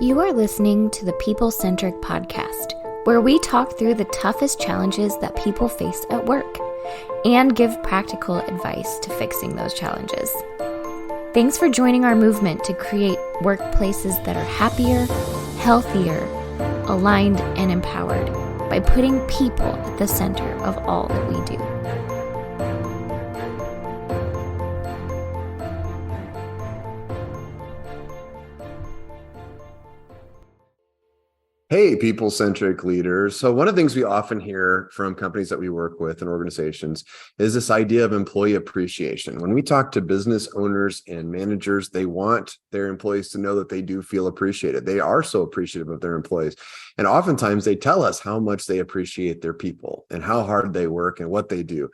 You are listening to the People Centric Podcast, where we talk through the toughest challenges that people face at work and give practical advice to fixing those challenges. Thanks for joining our movement to create workplaces that are happier, healthier, aligned, and empowered by putting people at the center of all that we do. Hey, people centric leaders. So one of the things we often hear from companies that we work with and organizations is this idea of employee appreciation. When we talk to business owners and managers, they want their employees to know that they do feel appreciated. They are so appreciative of their employees. And oftentimes they tell us how much they appreciate their people and how hard they work and what they do.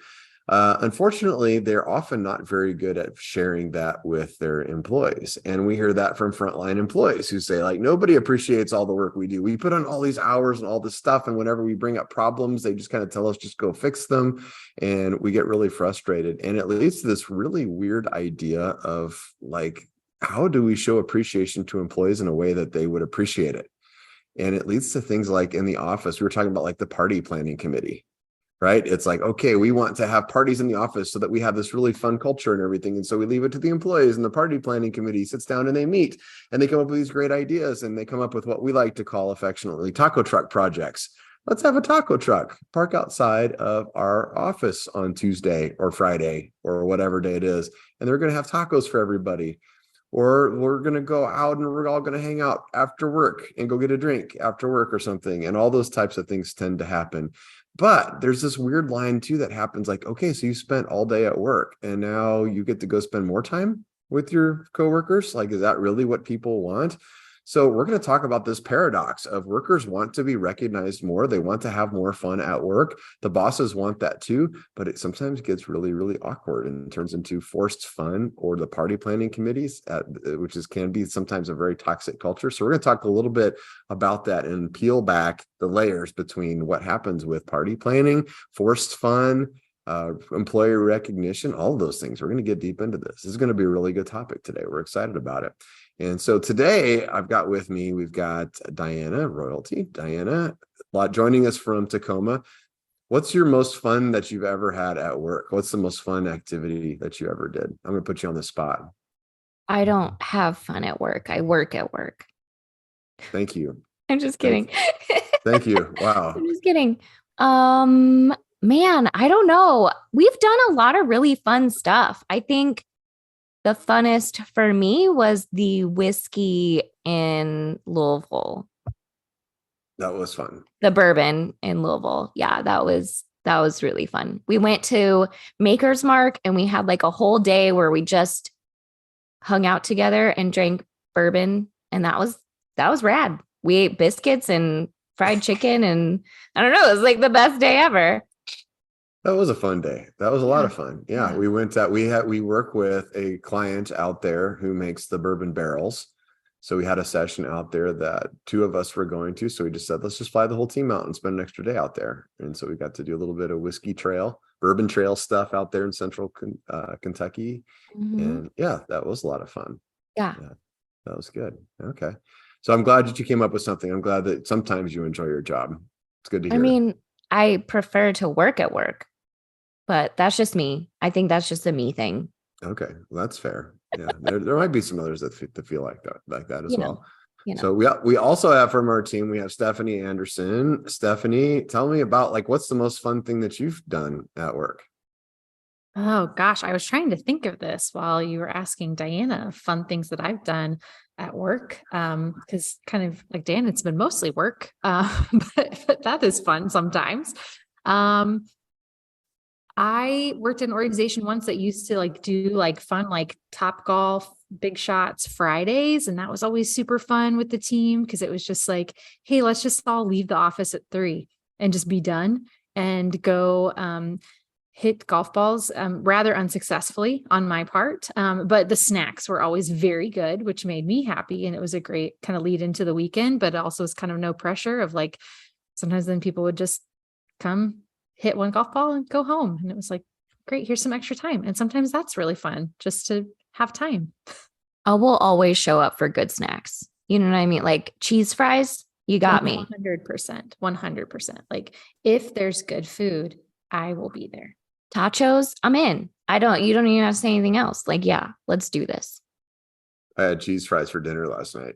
Unfortunately, they're often not very good at sharing that with their employees. And we hear that from frontline employees who say, like, nobody appreciates all the work we do. We put on all these hours and all this stuff. And whenever we bring up problems, they just kind of tell us, just go fix them. And we get really frustrated. And it leads to this really weird idea of, like, how do we show appreciation to employees in a way that they would appreciate it? And it leads to things like in the office, we were talking about like the party planning committee. Right? It's like, okay, we want to have parties in the office so that we have this really fun culture and everything. And so we leave it to the employees, and the party planning committee sits down and they meet and they come up with these great ideas, and they come up with what we like to call affectionately taco truck projects. Let's have a taco truck park outside of our office on Tuesday or Friday or whatever day it is. And they're going to have tacos for everybody. Or we're going to go out and we're all going to hang out after work and go get a drink after work or something. And all those types of things tend to happen. But there's this weird line too that happens, like, okay, so you spent all day at work and now you get to go spend more time with your coworkers. Like, is that really what people want? So we're going to talk about this paradox of workers want to be recognized more. They want to have more fun at work. The bosses want that too, but it sometimes gets really, really awkward and turns into forced fun or the party planning committees, can be sometimes a very toxic culture. So we're going to talk a little bit about that and peel back the layers between what happens with party planning, forced fun, employee recognition, all of those things. We're going to get deep into this. This is going to be a really good topic today. We're excited about it. And so today we've got Diana Royalty. Diana, joining us from Tacoma. What's your most fun that you've ever had at work? What's the most fun activity that you ever did? I'm going to put you on the spot. I don't have fun at work. I work at work. Thank you. I'm just kidding. Thank you. Wow. I'm just kidding. Man, I don't know. We've done a lot of really fun stuff. I think the funnest for me was the whiskey in Louisville. That was fun. The bourbon in Louisville. Yeah, that was really fun. We went to Maker's Mark and we had like a whole day where we just hung out together and drank bourbon. And that was rad. We ate biscuits and fried chicken, and I don't know, it was like the best day ever. That was a fun day. That was a lot of fun. Yeah. We went out, we work with a client out there who makes the bourbon barrels. So we had a session out there that two of us were going to. So we just said, let's just fly the whole team out and spend an extra day out there. And so we got to do a little bit of bourbon trail stuff out there in central Kentucky. Mm-hmm. And yeah, that was a lot of fun. Yeah. That was good. Okay. So I'm glad that you came up with something. I'm glad that sometimes you enjoy your job. It's good to hear. I mean, I prefer to work at work, but that's just me. I think that's just a me thing. Okay. Well, that's fair. Yeah. there might be some others that feel like that as well. You know. So we also have from our team, we have Stephanie Anderson. Stephanie, tell me about, like, what's the most fun thing that you've done at work? Oh gosh, I was trying to think of this while you were asking Diana fun things that I've done at work. Because kind of like Dan, it's been mostly work, but that is fun sometimes. I worked in an organization once that used to like do like fun, like Top Golf, Big Shots Fridays. And that was always super fun with the team because it was just like, hey, let's just all leave the office at 3 and just be done and go hit golf balls rather unsuccessfully on my part. But the snacks were always very good, which made me happy. And it was a great kind of lead into the weekend, but also was kind of no pressure of like, sometimes then people would just come hit one golf ball and go home. And it was like, great, here's some extra time. And sometimes that's really fun just to have time. I will always show up for good snacks. You know what I mean? Like cheese fries, you got me. 100%. 100%. Like if there's good food, I will be there. Tachos, I'm in. You don't even have to say anything else. Like, yeah, let's do this. I had cheese fries for dinner last night.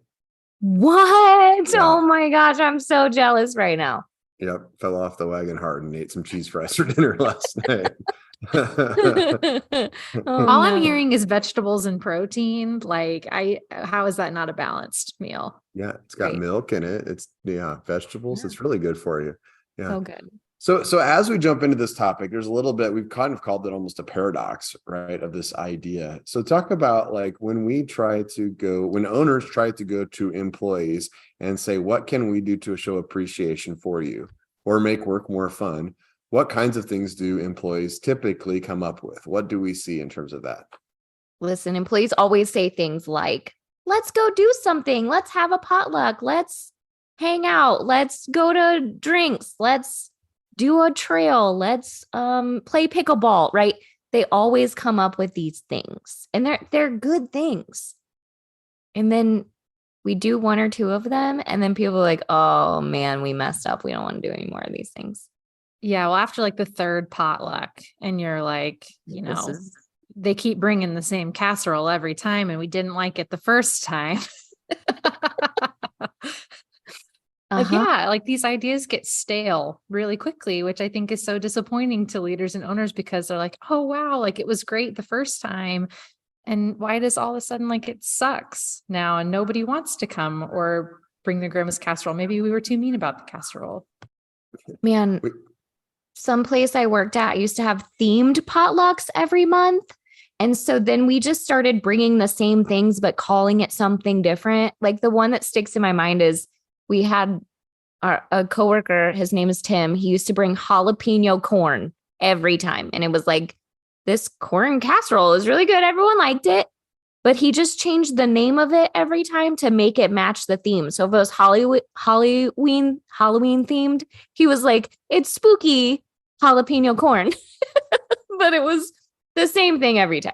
What? Yeah. Oh my gosh, I'm so jealous right now. Yep. Fell off the wagon hard and ate some cheese fries for dinner last night. All I'm hearing is vegetables and protein. Like how is that not a balanced meal? Yeah. It's got milk in it. It's vegetables. Yeah. It's really good for you. Yeah. So good. So as we jump into this topic, there's a little bit, we've kind of called it almost a paradox, right? Of this idea. So talk about like when owners try to go to employees and say, what can we do to show appreciation for you or make work more fun? What kinds of things do employees typically come up with? What do we see in terms of that? Listen, employees always say things like, let's go do something. Let's have a potluck. Let's hang out. Let's go to drinks. Let's do a trail. Let's play pickleball, right? They always come up with these things and they're good things. And then we do one or two of them and then people are like, oh man, we messed up. We don't want to do any more of these things. Yeah. Well, after like the third potluck and you're like, they keep bringing the same casserole every time and we didn't like it the first time. Like these ideas get stale really quickly, which I think is so disappointing to leaders and owners because they're like, oh, wow, like it was great the first time. And why does all of a sudden like it sucks now and nobody wants to come or bring their grandma's casserole? Maybe we were too mean about the casserole. Man, someplace I worked at used to have themed potlucks every month. And so then we just started bringing the same things, but calling it something different. Like the one that sticks in my mind is we had a coworker, his name is Tim. He used to bring jalapeno corn every time. And it was like, this corn casserole is really good. Everyone liked it. But he just changed the name of it every time to make it match the theme. So if it was Halloween themed, he was like, it's spooky jalapeno corn. But it was the same thing every time.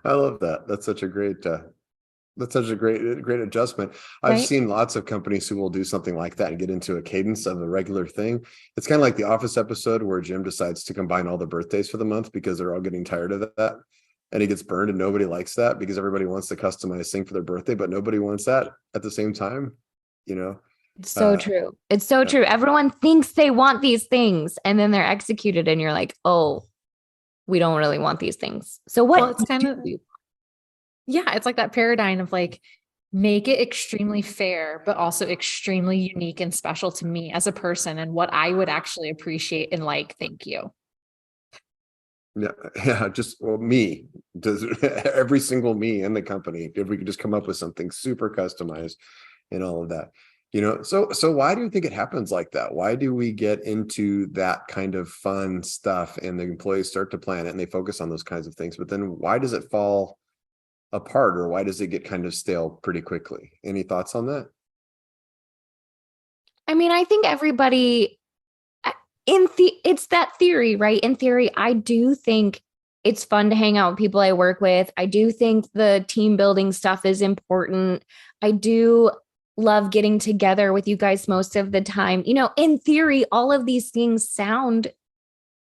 I love that. That's such a great adjustment. I've seen lots of companies who will do something like that and get into a cadence of a regular thing. It's kind of like the Office episode where Jim decides to combine all the birthdays for the month because they're all getting tired of that. And he gets burned and nobody likes that because everybody wants to customize thing for their birthday, but nobody wants that at the same time, It's so true. It's so true. Everyone thinks they want these things and then they're executed and you're like, oh, we don't really want these things. So what? Well, it's kind of, it's like that paradigm of like, make it extremely fair, but also extremely unique and special to me as a person and what I would actually appreciate and like, thank you. Yeah. Just me, does every single me in the company, if we could just come up with something super customized and all of that, so why do you think it happens like that? Why do we get into that kind of fun stuff and the employees start to plan it and they focus on those kinds of things, but then why does it fall apart or why does it get kind of stale pretty quickly? Any thoughts on that? I mean, I think everybody it's that theory, right? In theory, I do think it's fun to hang out with people I work with. I do think the team building stuff is important. I do love getting together with you guys most of the time. In theory, all of these things sound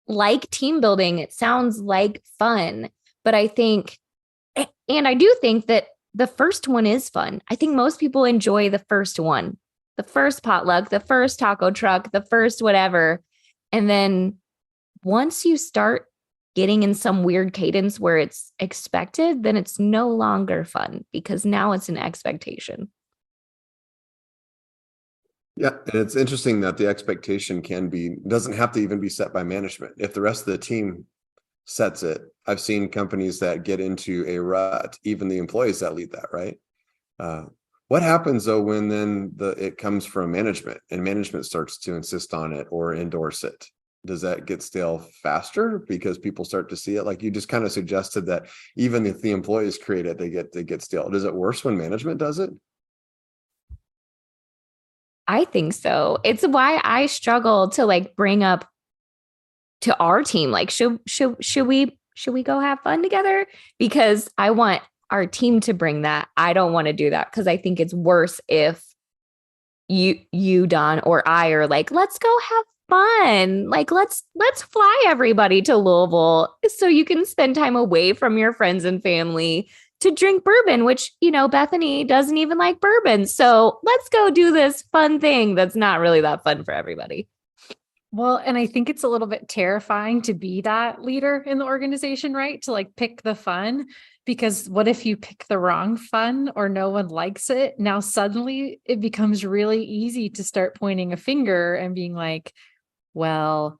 like team building. It sounds like fun, but I do think that the first one is fun. I think most people enjoy the first one, the first potluck, the first taco truck, the first whatever. And then once you start getting in some weird cadence where it's expected, then it's no longer fun because now it's an expectation. Yeah. And it's interesting that the expectation doesn't have to even be set by management. If the rest of the team sets it, I've seen companies that get into a rut, even the employees that lead that, right? What happens though when then it comes from management and management starts to insist on it or endorse it? Does that get stale faster because people start to see it? Like you just kind of suggested that even if the employees create it, they get stale. Does it worse when management does it? I think so. It's why I struggle to like bring up to our team, like, should we go have fun together? Because I want our team to bring that. I don't want to do that because I think it's worse if you, Don, or I are like, let's go have fun. Like, let's fly everybody to Louisville so you can spend time away from your friends and family to drink bourbon, which, Bethany doesn't even like bourbon. So let's go do this fun thing that's not really that fun for everybody. Well, and I think it's a little bit terrifying to be that leader in the organization, right? To like pick the fun, because what if you pick the wrong fun or no one likes it? Now suddenly it becomes really easy to start pointing a finger and being like, well,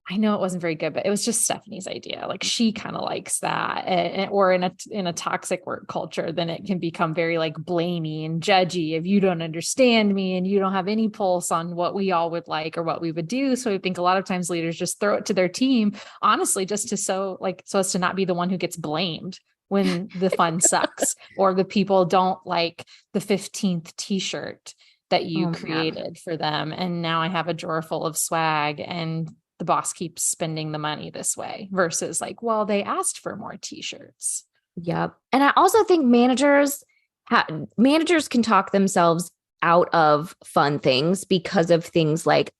I know it wasn't very good, but it was just Stephanie's idea. Like she kind of likes that. Or in a toxic work culture, then it can become very like blamey and judgy if you don't understand me and you don't have any pulse on what we all would like or what we would do. So I think a lot of times leaders just throw it to their team, honestly, just to so as to not be the one who gets blamed when the fun sucks or the people don't like the 15th t-shirt that you created for them. And now I have a drawer full of swag and the boss keeps spending the money this way versus like, well, they asked for more t-shirts. Yep. And I also think managers can talk themselves out of fun things because of things like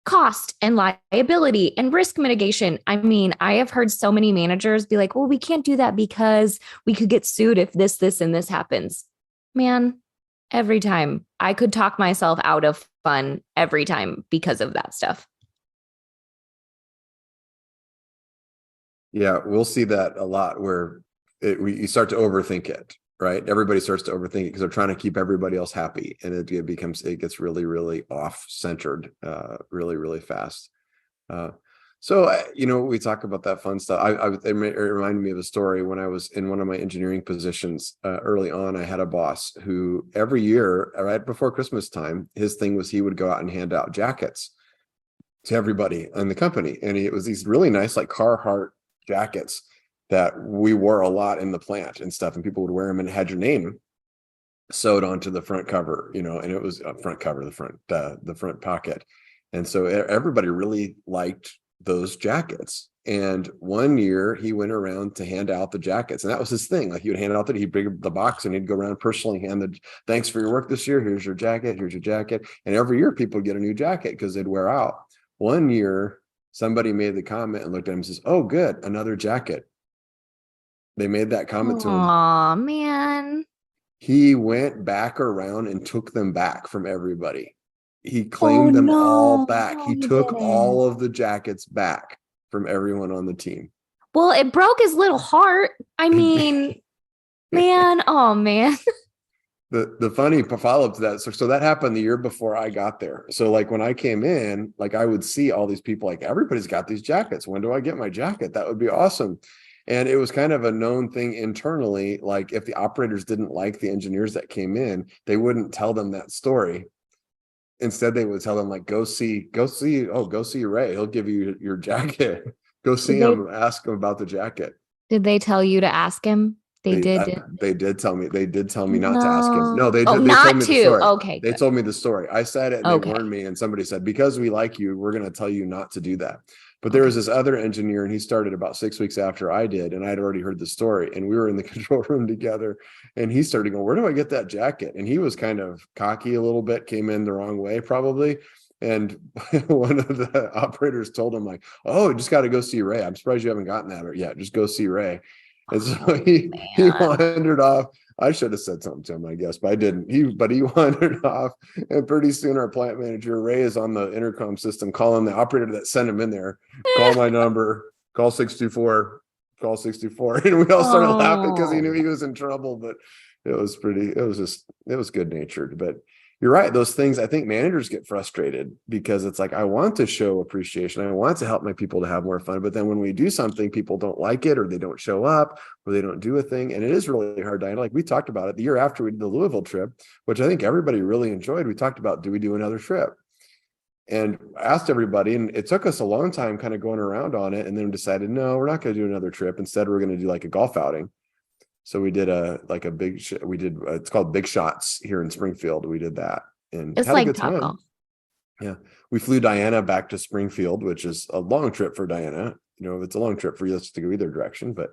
cost and liability and risk mitigation. I mean, I have heard so many managers be like, well, we can't do that because we could get sued if this, and this happens. Man, every time I could talk myself out of fun every time because of that stuff. Yeah, we'll see that a lot where you start to overthink it, right? Everybody starts to overthink it because they're trying to keep everybody else happy, and it gets really, really off-centered, really, really fast. So we talk about that fun stuff. It reminded me of a story when I was in one of my engineering positions early on. I had a boss who every year, right before Christmas time, his thing was he would go out and hand out jackets to everybody in the company, and it was these really nice like Carhartt jackets that we wore a lot in the plant and stuff, and people would wear them and it had your name sewed onto the front cover, and it was a front cover, the front pocket. And so everybody really liked those jackets. And one year he went around to hand out the jackets, and that was his thing. Like he would hand out he'd bring the box and he'd go around personally hand the thanks for your work this year. Here's your jacket. And every year people would get a new jacket because they'd wear out. One year somebody made the comment and looked at him and says, "Oh, good, another jacket." They made that comment to him. Aw, man. He went back around and took them back from everybody. He claimed them all back. No, he took all of the jackets back from everyone on the team. Well, it broke his little heart. I mean, man, oh man. The funny follow-up to that, so that happened the year before I got there. So like when I came in, like I would see all these people, like everybody's got these jackets. When do I get my jacket? That would be awesome. And it was kind of a known thing internally. Like if the operators didn't like the engineers that came in, they wouldn't tell them that story. Instead, they would tell them like, go see Ray. He'll give you your jacket. Go see him, ask him about the jacket. Did they tell you to ask him? They did tell me not to ask him. No, they told me the story. Okay. They told me the story. I said it and they warned me, and somebody said, because we like you, we're going to tell you not to do that. But there was this other engineer, and he started about 6 weeks after I did, and I'd already heard the story, and we were in the control room together, and he started going, where do I get that jacket? And he was kind of cocky a little bit, came in the wrong way probably. And one of the operators told him like, oh, you just got to go see Ray. I'm surprised you haven't gotten that yet. Just go see Ray. And so he wandered off. I should have said something to him, I guess, but I didn't. He wandered off, and pretty soon our plant manager, Ray, is on the intercom system calling the operator that sent him in there. Call my number, call 624, call 624. And we all started laughing because he knew he was in trouble, but it was good natured. But you're right. Those things, I think managers get frustrated because it's like, I want to show appreciation. I want to help my people to have more fun. But then when we do something, people don't like it, or they don't show up, or they don't do a thing. And it is really hard, Diana. Like we talked about it the year after we did the Louisville trip, which I think everybody really enjoyed. We talked about, do we do another trip? And asked everybody, and it took us a long time kind of going around on it, and then decided, no, we're not going to do another trip. Instead, we're going to do like a golf outing. So we did it's called Big Shots here in Springfield. We did that and it's had like a good time. Yeah. We flew Diana back to Springfield, which is a long trip for Diana. It's a long trip for you to go either direction, but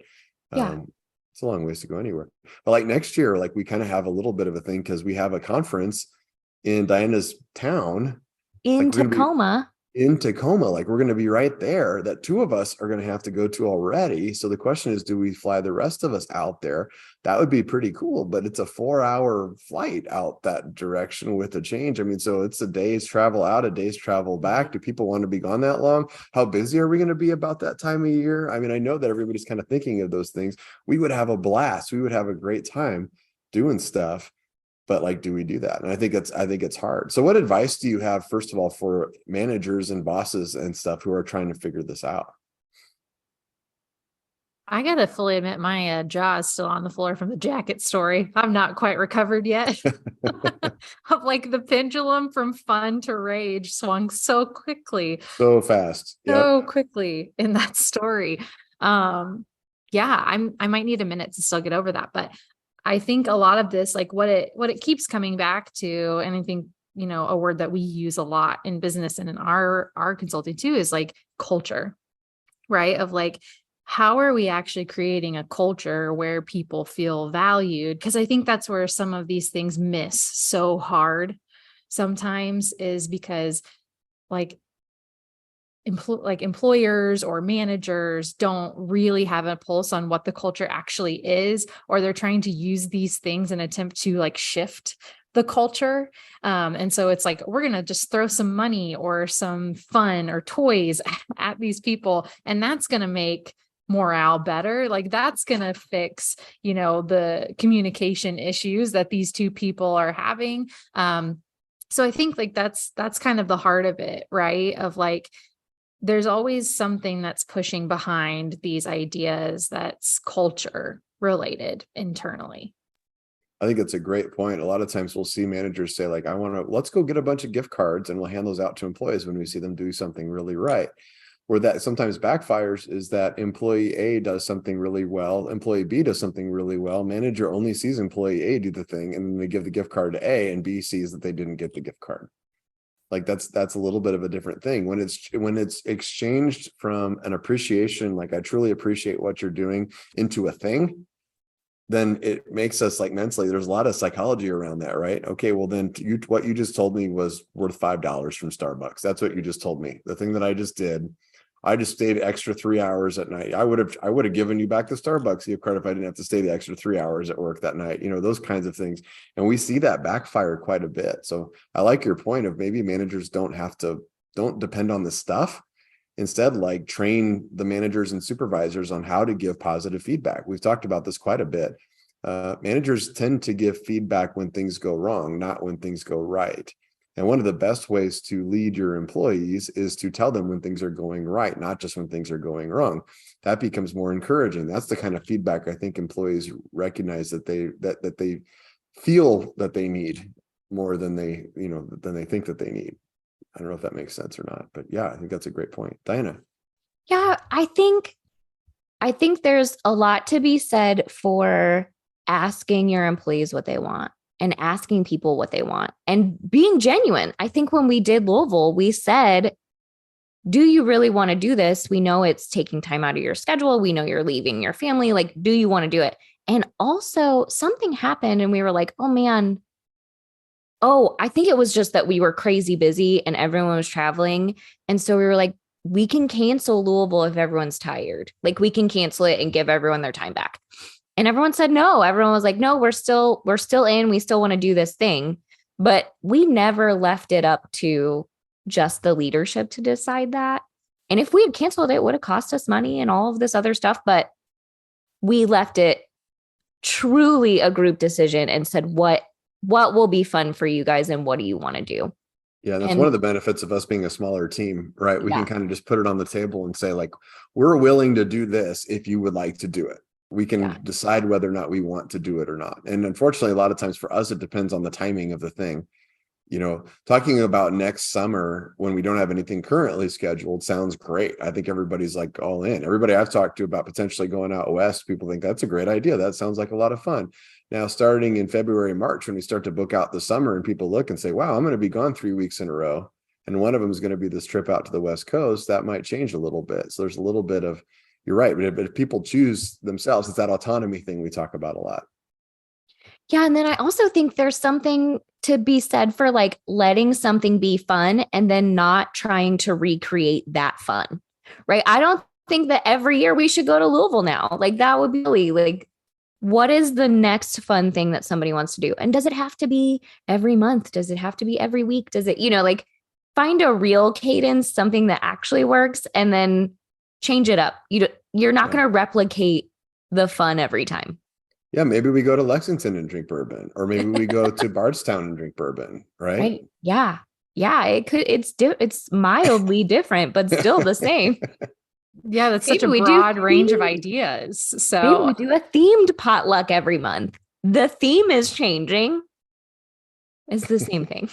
It's a long ways to go anywhere. But like next year, like we kind of have a little bit of a thing because we have a conference in Diana's town. In Like we're going to be Tacoma. in Tacoma, like we're going to be right there, that two of us are going to have to go to already. So the question is, do we fly the rest of us out there? That would be pretty cool, but it's a 4-hour flight out that direction with a change. I mean, so it's a day's travel out, a day's travel back. Do people want to be gone that long? How busy are we going to be about that time of year? I mean, I know that everybody's kind of thinking of those things. We would have a blast. We would have a great time doing stuff. But like, do we do that? And I think it's hard. So what advice do you have, first of all, for managers and bosses and stuff who are trying to figure this out? I gotta fully admit my jaw is still on the floor from the jacket story. I'm not quite recovered yet. Of like the pendulum from fun to rage swung so quickly. So fast. So quickly in that story. Yeah, I might need a minute to still get over that, but I think a lot of this, like what it keeps coming back to, and I think, a word that we use a lot in business and in our consulting too, is like culture, right? Of like, how are we actually creating a culture where people feel valued? Because I think that's where some of these things miss so hard sometimes, is because like employers or managers don't really have a pulse on what the culture actually is, or they're trying to use these things in an attempt to like shift the culture. And so it's like, we're going to just throw some money or some fun or toys at these people, and that's going to make morale better. Like that's going to fix, the communication issues that these two people are having. So I think like that's kind of the heart of it, right? Of like, there's always something that's pushing behind these ideas that's culture related internally. I think it's a great point. A lot of times we'll see managers say like, let's go get a bunch of gift cards and we'll hand those out to employees when we see them do something really right. Where that sometimes backfires is that employee A does something really well, employee B does something really well, manager only sees employee A do the thing, and then they give the gift card to A, and B sees that they didn't get the gift card. Like that's a little bit of a different thing when it's exchanged from an appreciation, like I truly appreciate what you're doing, into a thing. Then it makes us like mentally, there's a lot of psychology around that, right? Okay, well then what you just told me was worth $5 from Starbucks. That's what you just told me. The thing that I just did, I just stayed extra 3 hours at night. I would have given you back the Starbucks gift card if I didn't have to stay the extra 3 hours at work that night, those kinds of things. And we see that backfire quite a bit. So I like your point of maybe managers don't depend on this stuff. Instead, like train the managers and supervisors on how to give positive feedback. We've talked about this quite a bit. Managers tend to give feedback when things go wrong, not when things go right. And one of the best ways to lead your employees is to tell them when things are going right, not just when things are going wrong. That becomes more encouraging. That's the kind of feedback I think employees recognize that they feel that they need more than they think that they need. I don't know if that makes sense or not, but yeah, I think that's a great point. Diana. Yeah, I think there's a lot to be said for asking your employees what they want and asking people what they want and being genuine. I think when we did Louisville, we said, do you really want to do this? We know it's taking time out of your schedule. We know you're leaving your family. Like, do you want to do it? And also something happened and we were like, oh man, I think it was just that we were crazy busy and everyone was traveling. And so we were like, we can cancel Louisville if everyone's tired. Like we can cancel it and give everyone their time back. And everyone said no. Everyone was like, no, we're still in. We still want to do this thing. But we never left it up to just the leadership to decide that. And if we had canceled it, it would have cost us money and all of this other stuff. But we left it truly a group decision and said, what will be fun for you guys and what do you want to do? Yeah, that's one of the benefits of us being a smaller team, right? We can kind of just put it on the table and say like, we're willing to do this if you would like to do it. We can decide whether or not we want to do it or not. And unfortunately, a lot of times for us, it depends on the timing of the thing. Talking about next summer when we don't have anything currently scheduled sounds great. I think everybody's like all in. Everybody I've talked to about potentially going out west, people think that's a great idea. That sounds like a lot of fun. Now, starting in February, March, when we start to book out the summer and people look and say, wow, I'm going to be gone 3 weeks in a row. And one of them is going to be this trip out to the West Coast, that might change a little bit. So there's a little bit of, you're right. But if people choose themselves, it's that autonomy thing we talk about a lot. Yeah. And then I also think there's something to be said for like letting something be fun and then not trying to recreate that fun, right? I don't think that every year we should go to Louisville now. Like that would be really like, what is the next fun thing that somebody wants to do? And does it have to be every month? Does it have to be every week? Does it, like find a real cadence, something that actually works, and then change it up. You're not going to replicate the fun every time. Yeah, maybe we go to Lexington and drink bourbon, or maybe we go to Bardstown and drink bourbon, right? Yeah. It's mildly different, but still the same. Yeah, that's such a broad range of ideas. So maybe we do a themed potluck every month. The theme is changing. It's the same thing.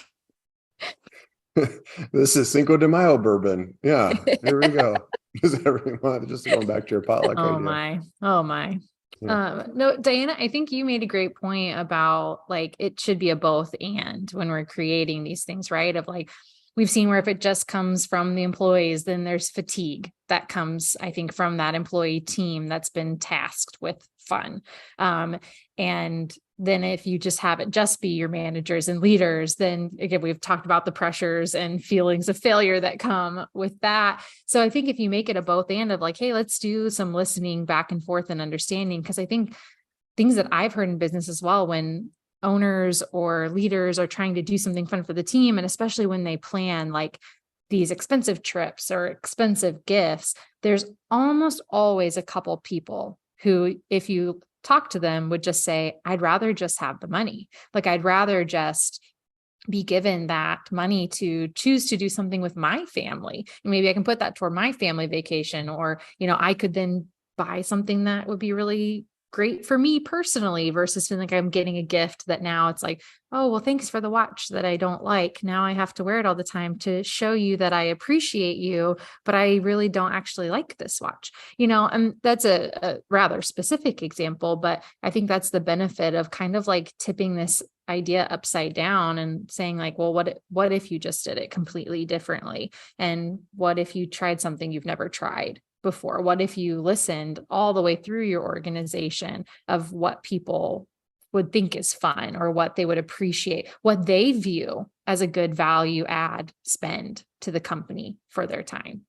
This is Cinco de Mayo bourbon. Yeah, here we go. Just every month, just going back to your potluck idea. Oh my. Yeah. No, Diana, I think you made a great point about like, it should be a both and when we're creating these things, right? Of like, we've seen where if it just comes from the employees, then there's fatigue that comes, I think, from that employee team that's been tasked with fun. And then if you just have it just be your managers and leaders, then again, we've talked about the pressures and feelings of failure that come with that. So I think if you make it a both and of like, hey, let's do some listening back and forth and understanding, because I think things that I've heard in business as well, when owners or leaders are trying to do something fun for the team, and especially when they plan like these expensive trips or expensive gifts, there's almost always a couple people who, if you talk to them, would just say, I'd rather just have the money. Like, I'd rather just be given that money to choose to do something with my family. And maybe I can put that toward my family vacation, or, I could then buy something that would be really great for me personally, versus feeling like I'm getting a gift that now it's like, oh, well, thanks for the watch that I don't like. Now I have to wear it all the time to show you that I appreciate you, but I really don't actually like this watch, and that's a rather specific example, but I think that's the benefit of kind of like tipping this idea upside down and saying like, well, what if you just did it completely differently? And what if you tried something you've never tried before? What if you listened all the way through your organization of what people would think is fun, or what they would appreciate, what they view as a good value add spend to the company for their time?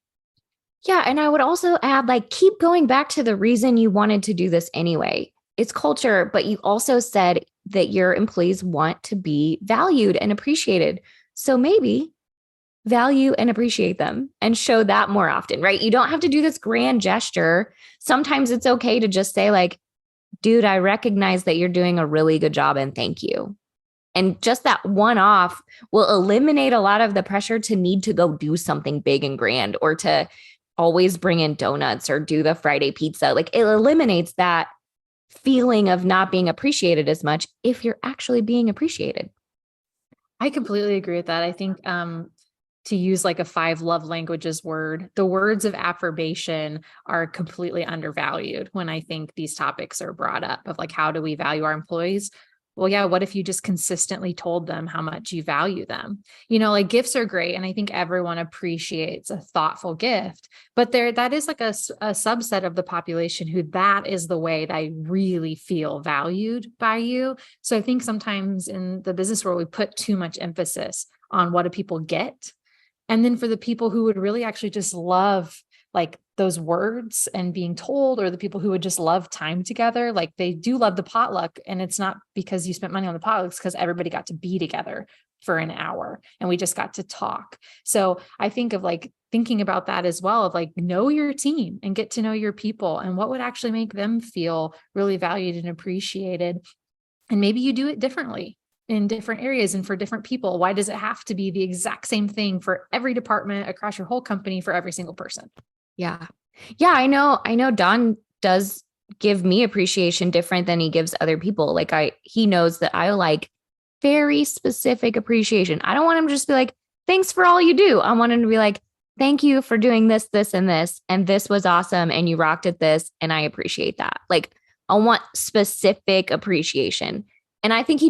Yeah. And I would also add, like, keep going back to the reason you wanted to do this anyway. It's culture, but you also said that your employees want to be valued and appreciated. So maybe value and appreciate them and show that more often, right? You don't have to do this grand gesture. Sometimes it's okay to just say like, dude, I recognize that you're doing a really good job and thank you. And just that one off will eliminate a lot of the pressure to need to go do something big and grand, or to always bring in donuts or do the Friday pizza. Like, it eliminates that feeling of not being appreciated as much if you're actually being appreciated. I completely agree with that. I think, to use like a 5 love languages word, the words of affirmation are completely undervalued when I think these topics are brought up of like, how do we value our employees? Well, yeah, what if you just consistently told them how much you value them? Like, gifts are great. And I think everyone appreciates a thoughtful gift, but that is like a subset of the population who that is the way that I really feel valued by you. So I think sometimes in the business world, we put too much emphasis on what do people get. And then for the people who would really actually just love like those words and being told, or the people who would just love time together, like they do love the potluck. And it's not because you spent money on the potluck, it's because everybody got to be together for an hour and we just got to talk. So I think of like thinking about that as well, of like, know your team and get to know your people and what would actually make them feel really valued and appreciated. And maybe you do it differently in different areas and for different people. Why does it have to be the exact same thing for every department across your whole company for every single person? Yeah. Yeah. I know Don does give me appreciation different than he gives other people. Like he knows that I like very specific appreciation. I don't want him to just be like, thanks for all you do. I want him to be like, thank you for doing this, this, and this. And this was awesome. And you rocked at this. And I appreciate that. Like, I want specific appreciation. And I think he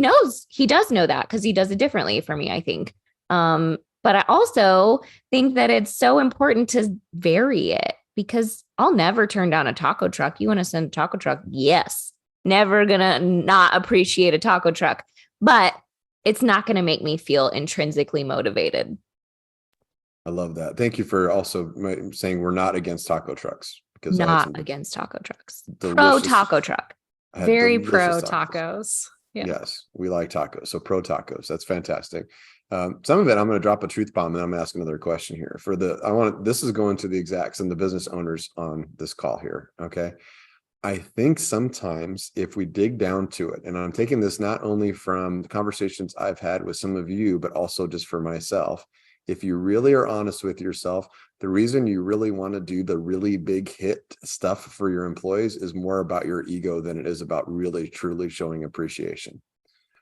does know that because he does it differently for me, I think. But I also think that it's so important to vary it. because I'll never turn down a taco truck. You want to send a taco truck? Yes. Never gonna not appreciate a taco truck, but it's not going to make me feel intrinsically motivated. I love that. Thank you for also saying we're not against taco trucks, because not against taco trucks. Pro taco truck. Very pro tacos. Yeah. Yes, we like tacos. So pro tacos. That's fantastic. Some of it, I'm going to drop a truth bomb, and I'm going to ask another question here. This is going to the execs and the business owners on this call here. Okay. I think sometimes if we dig down to it, and I'm taking this not only from the conversations I've had with some of you, but also just for myself, if you really are honest with yourself, the reason you really want to do the really big hit stuff for your employees is more about your ego than it is about really, truly showing appreciation.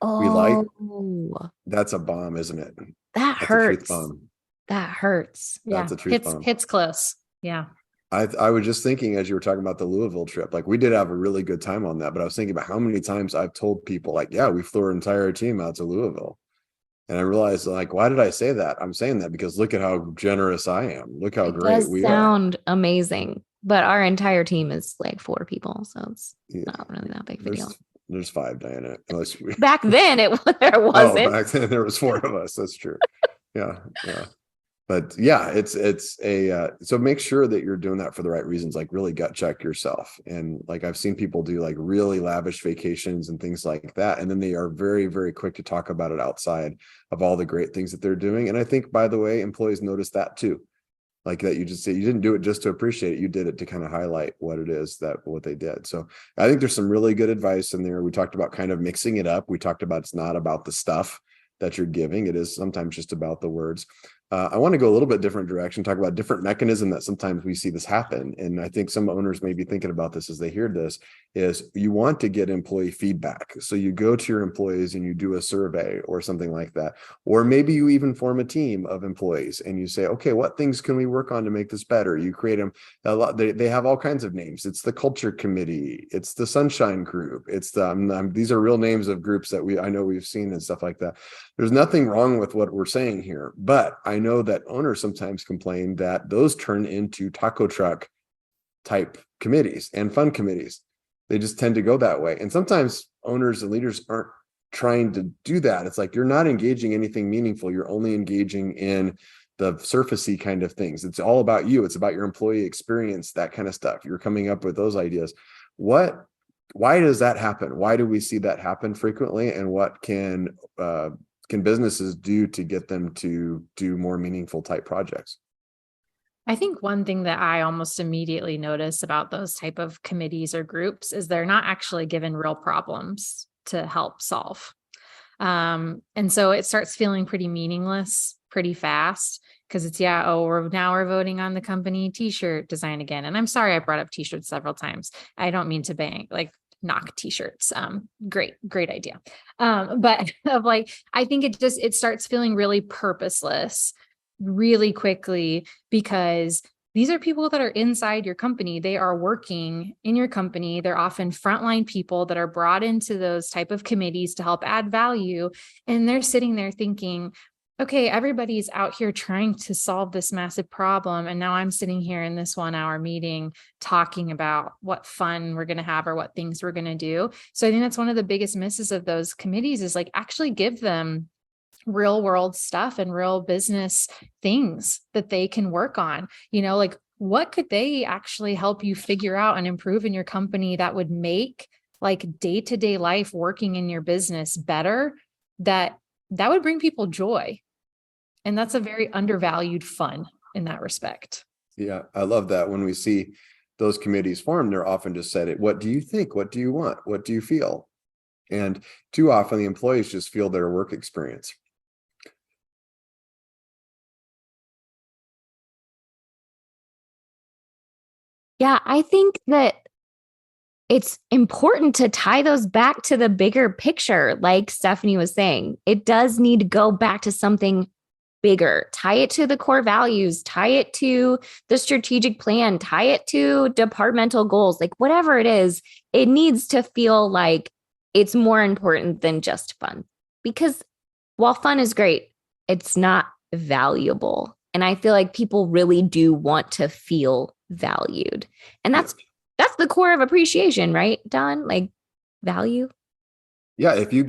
That's a bomb, isn't it? That's hurts. A truth bomb. That hurts. That's a truth bomb. Hits close. Yeah. I was just thinking, as you were talking about the Louisville trip, like we did have a really good time on that, but I was thinking about how many times I've told people like, yeah, we flew our entire team out to Louisville. And I realized, like, why did I say that? I'm saying that because look at how generous I am. Look how great we are. It does sound amazing, but our entire team is like 4 people. So it's not really that big of a deal. There's 5, Diana. Back then there wasn't. Back then there was 4 of us. That's true. Yeah. But yeah, it's so make sure that you're doing that for the right reasons, like really gut check yourself. And like I've seen people do like really lavish vacations and things like that. And then they are very, very quick to talk about it outside of all the great things that they're doing. And I think, by the way, employees notice that too. Like that you just say you didn't do it just to appreciate it. You did it to kind of highlight what it is what they did. So I think there's some really good advice in there. We talked about kind of mixing it up. We talked about it's not about the stuff that you're giving. It is sometimes just about the words. I want to go a little bit different direction, talk about different mechanism that sometimes we see this happen. And I think some owners may be thinking about this as they hear this, is you want to get employee feedback. So you go to your employees and you do a survey or something like that. Or maybe you even form a team of employees and you say, okay, what things can we work on to make this better? You create them a lot. They have all kinds of names. It's the culture committee. It's the sunshine group. It's these are real names of groups that I know we've seen and stuff like that. There's nothing wrong with what we're saying here, but I know that owners sometimes complain that those turn into taco truck type committees and fun committees. They just tend to go that way. And sometimes owners and leaders aren't trying to do that. It's like you're not engaging anything meaningful. You're only engaging in the surfacey kind of things. It's all about you. It's about your employee experience, that kind of stuff. You're coming up with those ideas. Why does that happen? Why do we see that happen frequently? And what can businesses do to get them to do more meaningful type projects? I think one thing that I almost immediately notice about those type of committees or groups is they're not actually given real problems to help solve. And so it starts feeling pretty meaningless pretty fast because it's, we're voting on the company t-shirt design again. And I'm sorry I brought up t-shirts several times. I don't mean to knock t-shirts. Great idea. But I think it starts feeling really purposeless really quickly because these are people that are inside your company. They are working in your company. They're often frontline people that are brought into those type of committees to help add value. And they're sitting there thinking, okay, everybody's out here trying to solve this massive problem. And now I'm sitting here in this 1-hour meeting talking about what fun we're going to have or what things we're going to do. So I think that's one of the biggest misses of those committees is actually give them real world stuff and real business things that they can work on. What could they actually help you figure out and improve in your company that would make day-to-day life working in your business better, that would bring people joy. And that's a very undervalued fun in that respect. Yeah, I love that. When we see those committees formed, they're often just said, what do you think? What do you want? What do you feel? And too often the employees just feel their work experience. Yeah, I think that it's important to tie those back to the bigger picture. Like Stephanie was saying, it does need to go back to something bigger. Tie it to the core values, tie it to the strategic plan, tie it to departmental goals, whatever it is, it needs to feel like it's more important than just fun. Because while fun is great, it's not valuable. And I feel like people really do want to feel valued. And that's the core of appreciation, right, Don? Like value. Yeah. If you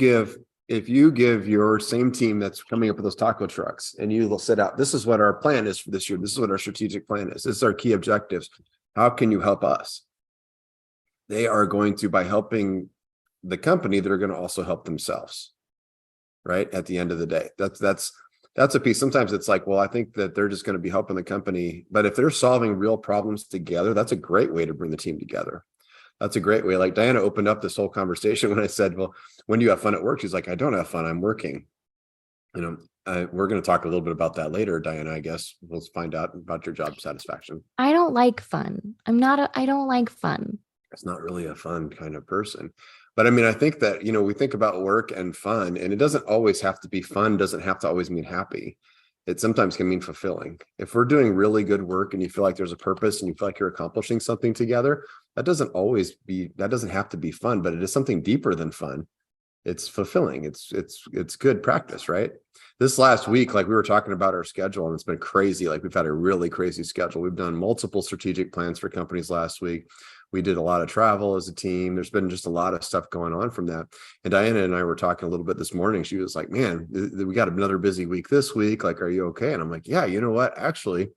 give your same team that's coming up with those taco trucks and you will set out, this is what our plan is for this year. This is what our strategic plan is. This is our key objectives. How can you help us? They are going to, by helping the company, they're going to also help themselves. Right. At the end of the day, that's a piece. Sometimes it's like, well, I think that they're just going to be helping the company. But if they're solving real problems together, that's a great way to bring the team together. That's a great way. Like Diana opened up this whole conversation when I said, well, when do you have fun at work? She's like, I don't have fun. I'm working. We're going to talk a little bit about that later, Diana. I guess we'll find out about your job satisfaction. I don't like fun. I don't like fun. It's not really a fun kind of person. But I mean, I think that, we think about work and fun, and it doesn't always have to be fun, doesn't have to always mean happy. It sometimes can mean fulfilling. If we're doing really good work and you feel like there's a purpose and you feel like you're accomplishing something together, that doesn't have to be fun, but it is something deeper than fun. It's fulfilling. It's good practice, right? This last week, like we were talking about our schedule, and it's been crazy. Like we've had a really crazy schedule. We've done multiple strategic plans for companies last week. We did a lot of travel as a team. There's been just a lot of stuff going on from that. And Diana and I were talking a little bit this morning. She was like, man, we got another busy week this week. Like, are you okay? And I'm like, yeah, you know what? Actually,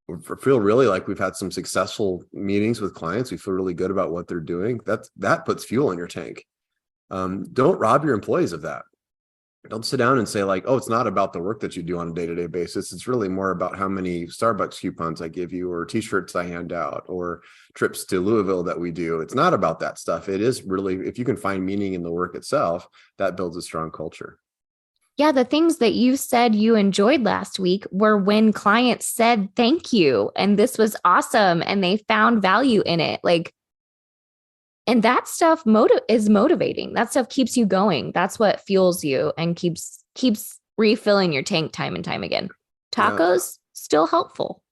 we feel really like we've had some successful meetings with clients. We feel really good about what they're doing. That puts fuel in your tank. Don't rob your employees of that. Don't sit down and say like, oh, it's not about the work that you do on a day-to-day basis. It's really more about how many Starbucks coupons I give you or t-shirts I hand out or trips to Louisville that we do. It's not about that stuff. It is really, if you can find meaning in the work itself, that builds a strong culture. Yeah, the things that you said you enjoyed last week were when clients said thank you and this was awesome and they found value in it. Like, and that stuff is motivating. That stuff keeps you going. That's what fuels you and keeps refilling your tank time and time again. Tacos, still helpful.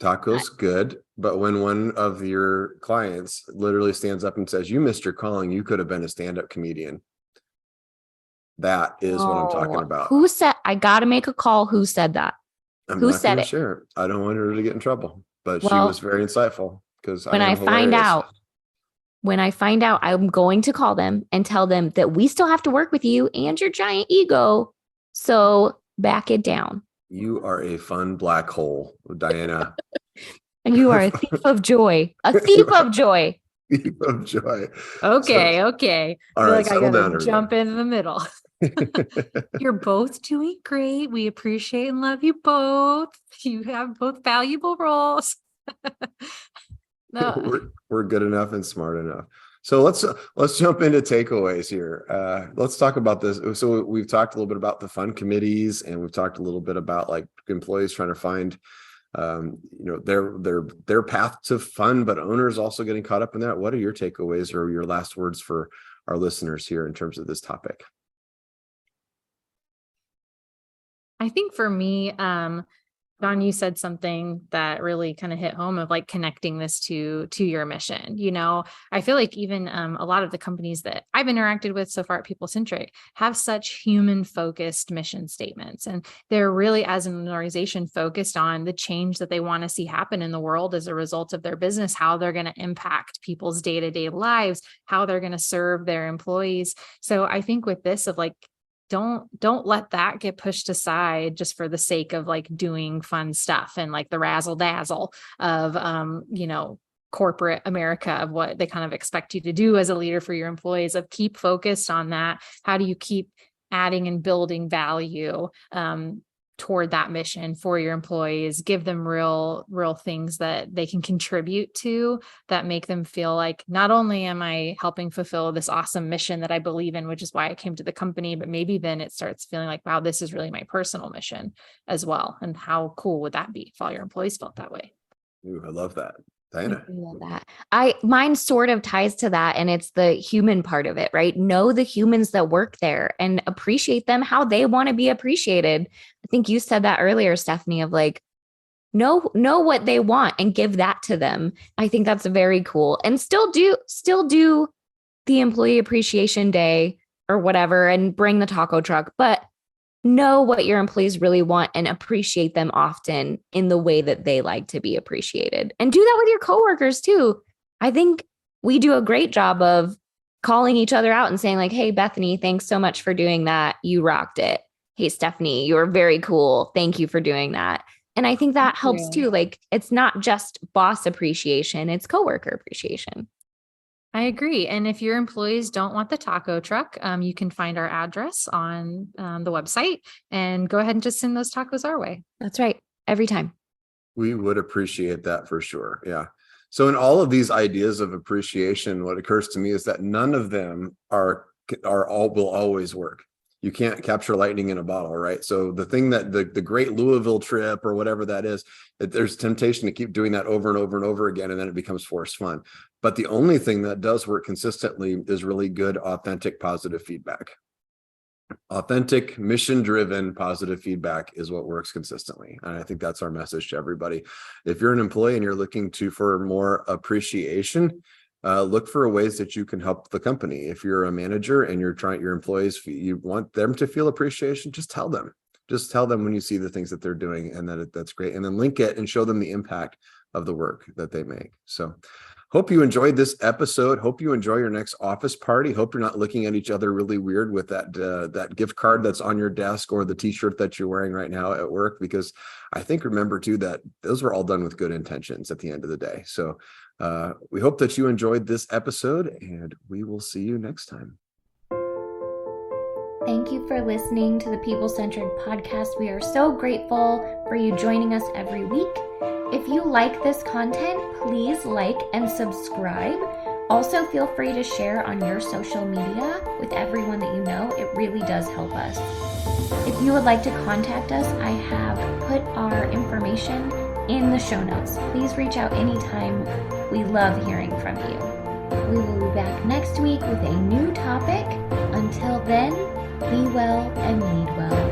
Tacos, good. But when one of your clients literally stands up and says, you missed your calling, you could have been a stand-up comedian. That is what I'm talking about. Who said, I got to make a call. Who said that? Who said it? Sure. I don't want her to get in trouble, but she was very insightful because when I find out, I'm going to call them and tell them that we still have to work with you and your giant ego. So back it down. You are a fun black hole, Diana. And you are a thief of joy. A thief of joy. Thief of joy. Okay. All right, I gotta down, jump in the middle. You're both doing great. We appreciate and love you both. You have both valuable roles. No. We're good enough and smart enough. So let's jump into takeaways here. Let's talk about this. So we've talked a little bit about the fun committees, and we've talked a little bit about like employees trying to find their path to fun, but owners also getting caught up in that. What are your takeaways or your last words for our listeners here in terms of this topic? I think for me, Don, you said something that really kind of hit home of like connecting this to your mission. I feel like even a lot of the companies that I've interacted with so far at People Centric have such human focused mission statements. And they're really, as an organization, focused on the change that they want to see happen in the world as a result of their business, how they're going to impact people's day-to-day lives, how they're going to serve their employees. So I think with this of like, don't let that get pushed aside just for the sake of like doing fun stuff and like the razzle dazzle of, corporate America, of what they kind of expect you to do as a leader for your employees. Of keep focused on that. How do you keep adding and building value toward that mission for your employees? Give them real things that they can contribute to that make them feel like not only am I helping fulfill this awesome mission that I believe in, which is why I came to the company, but maybe then it starts feeling like, wow, this is really my personal mission as well. And how cool would that be if all your employees felt that way? Ooh, I love that. Diana. I love that. Mine sort of ties to that, and it's the human part of it, right? Know the humans that work there and appreciate them how they want to be appreciated. I think you said that earlier, Stephanie, of like, know what they want and give that to them. I think that's very cool. And still do the employee appreciation day or whatever and bring the taco truck, but know what your employees really want and appreciate them often in the way that they like to be appreciated. And do that with your coworkers too. I think we do a great job of calling each other out and saying like, hey, Bethany, thanks so much for doing that. You rocked it. Hey, Stephanie, you're very cool. Thank you for doing that. And I think that helps too. Like, it's not just boss appreciation, it's coworker appreciation. I agree. And if your employees don't want the taco truck, you can find our address on the website and go ahead and just send those tacos our way. That's right. Every time. We would appreciate that for sure. Yeah. So in all of these ideas of appreciation, what occurs to me is that none of them will always work. You can't capture lightning in a bottle, right? So the thing that the great Louisville trip or whatever that is, that there's temptation to keep doing that over and over and over again, and then it becomes forced fun. But the only thing that does work consistently is really good, authentic, positive feedback. Authentic, mission-driven, positive feedback is what works consistently. And I think that's our message to everybody. If you're an employee and you're looking for more appreciation, look for ways that you can help the company. If you're a manager and your employees, you want them to feel appreciation, just tell them. Just tell them when you see the things that they're doing and that's great. And then link it and show them the impact of the work that they make. So hope you enjoyed this episode. Hope you enjoy your next office party. Hope you're not looking at each other really weird with that gift card that's on your desk or the t-shirt that you're wearing right now at work, because I think remember too that those were all done with good intentions at the end of the day. So we hope that you enjoyed this episode, and we will see you next time. Thank you for listening to the People Centric Podcast. We are so grateful for you joining us every week. If you like this content, please like and subscribe. Also, feel free to share on your social media with everyone that you know. It really does help us. If you would like to contact us, I have put our information in the show notes. Please reach out anytime. We love hearing from you. We will be back next week with a new topic. Until then, be well and lead well.